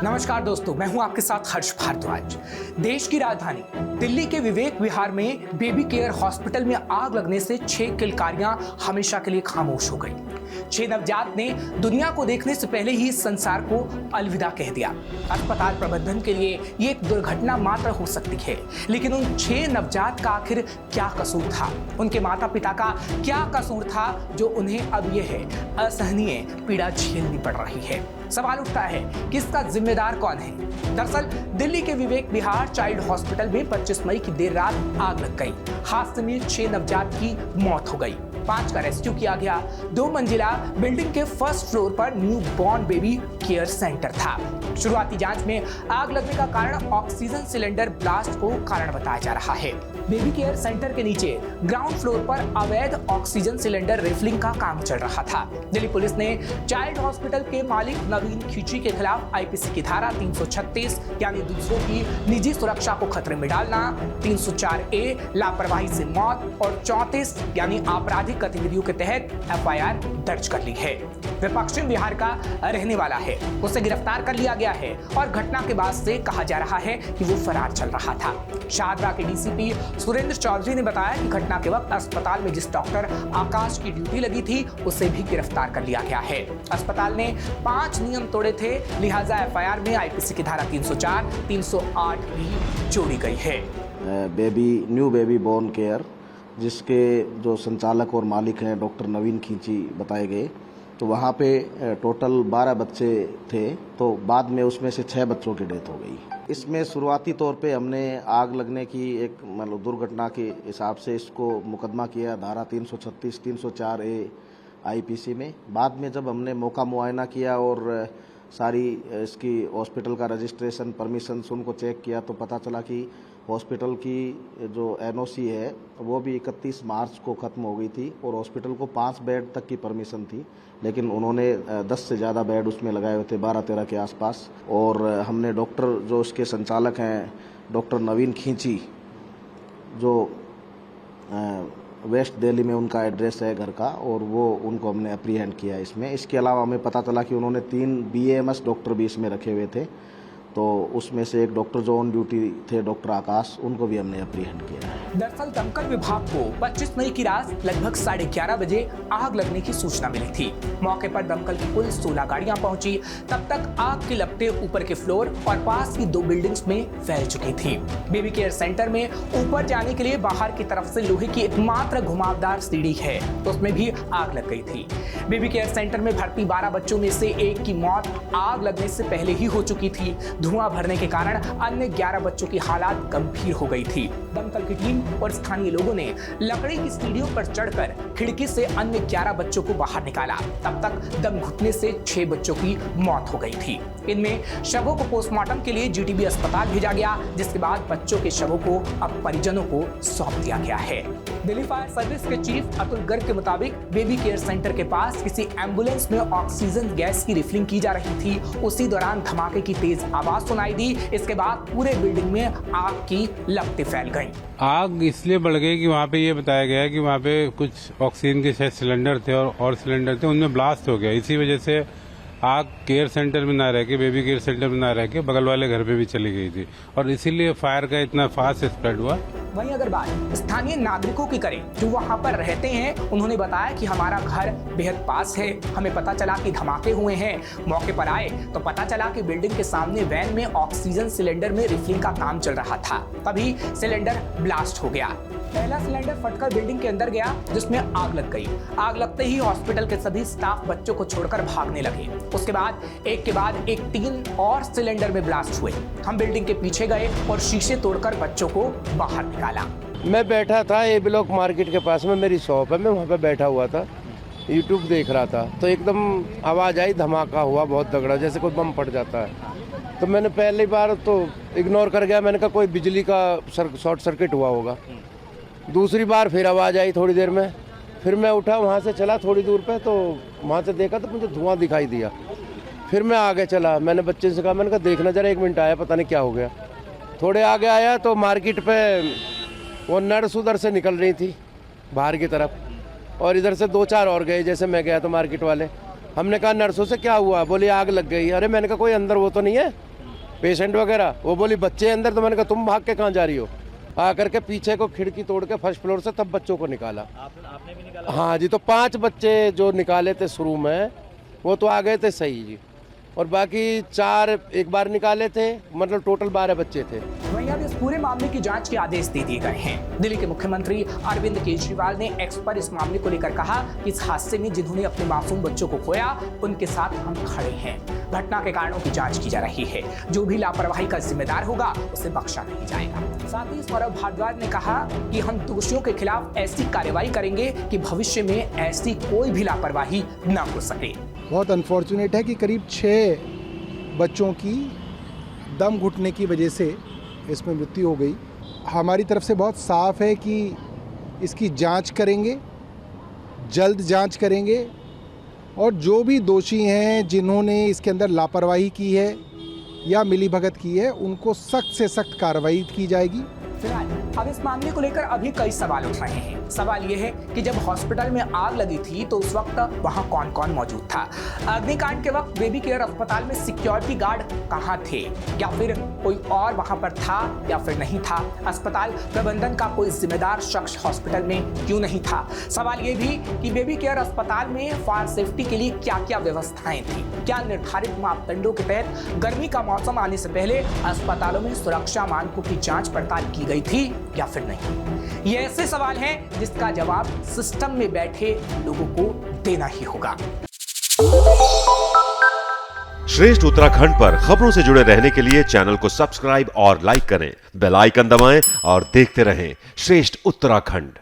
नमस्कार दोस्तों, मैं हूं आपके साथ हर्ष भारद्वाज। देश की राजधानी दिल्ली के विवेक विहार में बेबी केयर हॉस्पिटल में आग लगने से 6 किलकारियां हमेशा के लिए खामोश हो गई। 6 नवजात ने दुनिया को देखने से पहले ही संसार को अलविदा कह दिया। अस्पताल प्रबंधन के लिए ये एक दुर्घटना मात्र हो सकती है, लेकिन उन 6 नवजात का आखिर क्या कसूर था? उनके माता पिता का क्या कसूर था जो उन्हें अब यह असहनीय पीड़ा झेलनी पड़ रही है? सवाल उठता है कि इसका जिम्मेदार कौन है? दरअसल दिल्ली के विवेक विहार चाइल्ड हॉस्पिटल में 25 मई की देर रात आग लग गई। हादसे में 6 नवजात की मौत हो गई, 5 का रेस्क्यू किया गया। 2 मंजिला बिल्डिंग के फर्स्ट फ्लोर पर new born baby care centre था। शुरुआती जांच में आग लगने का कारण ऑक्सीजन सिलेंडर ब्लास्ट को कारण बताया जा रहा है। बेबी केयर सेंटर के नीचे ग्राउंड फ्लोर पर अवैध ऑक्सीजन सिलेंडर रिफिलिंग का काम चल रहा था। दिल्ली पुलिस ने चाइल्ड हॉस्पिटल के मालिक नवीन खींची के खिलाफ आईपीसी की धारा 336 यानी दूसरों की निजी सुरक्षा को खतरे में डालना, 304A लापरवाही से मौत और 34 यानी आपराधिक गतिविधियों के तहत एफआईआर दर्ज कर ली है। वे पश्चिम बिहार का रहने वाला है, उसे गिरफ्तार कर लिया गया है और घटना के बाद से कहा जा रहा है कि वो फरार चल रहा था। शाहदरा के डीसीपी सुरेंद्र चौधरी ने बताया कि घटना के वक्त अस्पताल में जिस डॉक्टर आकाश की ड्यूटी लगी थी उसे भी गिरफ्तार कर लिया गया है। अस्पताल ने 5 नियम तोड़े थे, लिहाजा एफआईआर में आईपीसी की धारा 304, 308 भी जोड़ी गई है। न्यू बेबी बॉर्न केयर जिसके जो संचालक और मालिक हैं डॉक्टर नवीन खींची बताए गए, तो वहाँ पे टोटल 12 बच्चे थे, तो बाद में उसमें से 6 बच्चों की डेथ हो गई। इसमें शुरुआती तौर पे हमने आग लगने की एक मतलब दुर्घटना के हिसाब से इसको मुकदमा किया धारा 336, 304A आईपीसी में। बाद में जब हमने मौका मुआयना किया और सारी इसकी हॉस्पिटल का रजिस्ट्रेशन परमिशन उनको चेक किया तो पता चला कि हॉस्पिटल की जो एनओसी है वो भी 31 मार्च को ख़त्म हो गई थी और हॉस्पिटल को 5 बेड तक की परमिशन थी, लेकिन उन्होंने 10 से ज़्यादा बेड उसमें लगाए हुए थे, 12-13 के आसपास। और हमने डॉक्टर जो उसके संचालक हैं डॉक्टर नवीन खींची, जो वेस्ट दिल्ली में उनका एड्रेस है घर का, और वो उनको हमने अप्रीहेंड किया इसमें। इसके अलावा हमें पता चला कि उन्होंने 3 BAMS डॉक्टर भी इसमें रखे हुए थे, तो उसमें से एक डॉक्टर जो ऑन ड्यूटी थे डॉक्टर आकाश, उनको भी हमने अप्रीहेंड किया है। दरअसल दमकल विभाग को 25 मई की रात लगभग 11:30 बजे आग लगने की सूचना मिली थी। मौके पर दमकल की कुल 16 गाड़ियां पहुंची। तब तक आग की लपटें ऊपर के फ्लोर और पास की 2 बिल्डिंग्स में फैल चुकी थी। बेबी केयर सेंटर में ऊपर जाने के लिए बाहर की तरफ से लोहे की एकमात्र घुमावदार सीढ़ी है, उसमें भी आग लग गई थी। बेबी केयर सेंटर में भर्ती 12 बच्चों में से एक की मौत आग लगने से पहले ही हो चुकी थी। धुआं भरने के कारण अन्य 11 बच्चों की हालत गंभीर हो गई थी। दमकल की टीम और स्थानीय लोगों ने लकड़ी की सीढ़ियों पर चढ़कर खिड़की से अन्य 11 बच्चों को बाहर निकाला। तब तक दम घुटने से 6 बच्चों की मौत हो गई थी। इनमें शवों को पोस्टमार्टम के लिए जीटीबी अस्पताल भेजा गया, जिसके बाद बच्चों के शवों को अब परिजनों को सौंप दिया गया है। दिल्ली फायर सर्विस के चीफ अतुल गर्ग के मुताबिक बेबी केयर सेंटर के पास किसी एम्बुलेंस में ऑक्सीजन गैस की रिफिलिंग की जा रही थी। उसी दौरान धमाके की तेज आवाज सुनाई दी। इसके बाद पूरे बिल्डिंग में आग की लपटें फैल गईं। आग इसलिए बढ़ गई कि वहाँ पे ये बताया गया कि वहाँ पे कुछ ऑक्सीजन के शायद सिलेंडर थे और सिलेंडर थे, उनमें ब्लास्ट हो गया। इसी वजह से आग केयर सेंटर में ना रह के, बेबी केयर सेंटर में ना रह के बगल वाले घर पे भी चली गई थी और इसीलिए फायर का इतना फास्ट स्प्रेड हुआ। वहीं अगर बात स्थानीय नागरिकों की करें जो वहां पर रहते हैं, उन्होंने बताया कि हमारा घर बेहद पास है, हमें पता चला कि धमाके हुए हैं। मौके पर आए तो पता चला कि बिल्डिंग के सामने वैन में ऑक्सीजन सिलेंडर में रिफिलिंग का काम चल रहा था, तभी सिलेंडर ब्लास्ट हो गया। पहला सिलेंडर फटकर बिल्डिंग के अंदर गया, जिसमें आग लग गई। आग लगते ही हॉस्पिटल के सभी स्टाफ बच्चों को छोड़कर भागने लगे। उसके बाद एक के बाद एक 3 और सिलेंडर में ब्लास्ट हुए। हम बिल्डिंग के पीछे गए और शीशे तोड़कर बच्चों को बाहर निकाला। मैं बैठा था ए ब्लॉक मार्केट के पास में, मेरी शॉप है, मैं वहाँ पे बैठा हुआ था, यूट्यूब देख रहा था, तो एकदम आवाज़ आई, धमाका हुआ बहुत तगड़ा, जैसे कोई बम फट जाता है। तो मैंने पहली बार तो इग्नोर कर गया, मैंने कहा कोई बिजली का शॉर्ट सर्किट हुआ होगा। दूसरी बार फिर आवाज़ आई थोड़ी देर में, फिर मैं उठा, वहाँ से चला थोड़ी दूर पे, तो वहाँ से देखा तो मुझे धुआं दिखाई दिया। फिर मैं आगे चला, मैंने बच्चे से कहा, मैंने कहा देखना जरा, 1 मिनट आया, पता नहीं क्या हो गया। थोड़े आगे आया तो मार्केट पे वो नर्स उधर से निकल रही थी बाहर की तरफ, और इधर से 2-4 और गए, जैसे मैं गया तो मार्केट वाले। हमने कहा नर्सों से क्या हुआ? बोली आग लग गई। अरे मैंने कहा कोई अंदर वो तो नहीं है? पेशेंट वगैरह, वो बोली बच्चे अंदर, तो मैंने कहा तुम भाग के कहाँ जा रही हो, आकर के पीछे को खिड़की तोड़ के फर्स्ट फ्लोर से तब बच्चों को निकाला। आपने भी निकाला? हाँ जी, तो 5 बच्चे जो निकाले थे शुरू में वो तो आ गए थे सही जी, और बाकी 4 एक बार निकाले थे, मतलब टोटल 12 बच्चे थे। वहीं अब इस पूरे मामले की जांच के आदेश दे दिए गए हैं। दिल्ली के मुख्यमंत्री अरविंद केजरीवाल ने एक्स पर इस मामले को लेकर कहा कि इस हादसे में जिन्होंने अपने मासूम बच्चों को खोया उनके साथ हम खड़े हैं। घटना के कारणों की जांच की जा रही है। जो भी लापरवाही का जिम्मेदार होगा उसे बख्शा नहीं जाएगा। साथ ही सौरभ भारद्वाज ने कहा कि हम दोषियों के खिलाफ ऐसी कार्रवाई करेंगे कि भविष्य में ऐसी कोई भी लापरवाही न हो सके। बहुत अनफॉर्चुनेट है कि करीब 6 बच्चों की दम घुटने की वजह से इसमें मृत्यु हो गई। हमारी तरफ से बहुत साफ है कि इसकी जांच करेंगे, जल्द जांच करेंगे, और जो भी दोषी हैं जिन्होंने इसके अंदर लापरवाही की है या मिलीभगत की है उनको सख्त से सख्त कार्रवाई की जाएगी। फिलहाल अब इस मामले को लेकर अभी कई सवाल उठ रहे हैं। सवाल यह है कि जब हॉस्पिटल में आग लगी थी तो उस वक्त वहां कौन कौन मौजूद था? अग्निकांड के वक्त बेबी केयर अस्पताल में सिक्योरिटी गार्ड कहां थे, या फिर कोई और वहां पर था या फिर नहीं था? अस्पताल प्रबंधन का कोई जिम्मेदार शख्स हॉस्पिटल में क्यों नहीं था? सवाल यह भी कि बेबी केयर अस्पताल में फायर सेफ्टी के लिए क्या क्या व्यवस्थाएं थी? क्या निर्धारित मापदंडों के तहत गर्मी का मौसम आने से पहले अस्पतालों में सुरक्षा मानकों की जांच पड़ताल की गई थी या फिर नहीं? ये ऐसे सवाल हैं जिसका जवाब सिस्टम में बैठे लोगों को देना ही होगा। श्रेष्ठ उत्तराखंड पर खबरों से जुड़े रहने के लिए चैनल को सब्सक्राइब और लाइक करें, बेल आइकन दबाएं और देखते रहें श्रेष्ठ उत्तराखंड।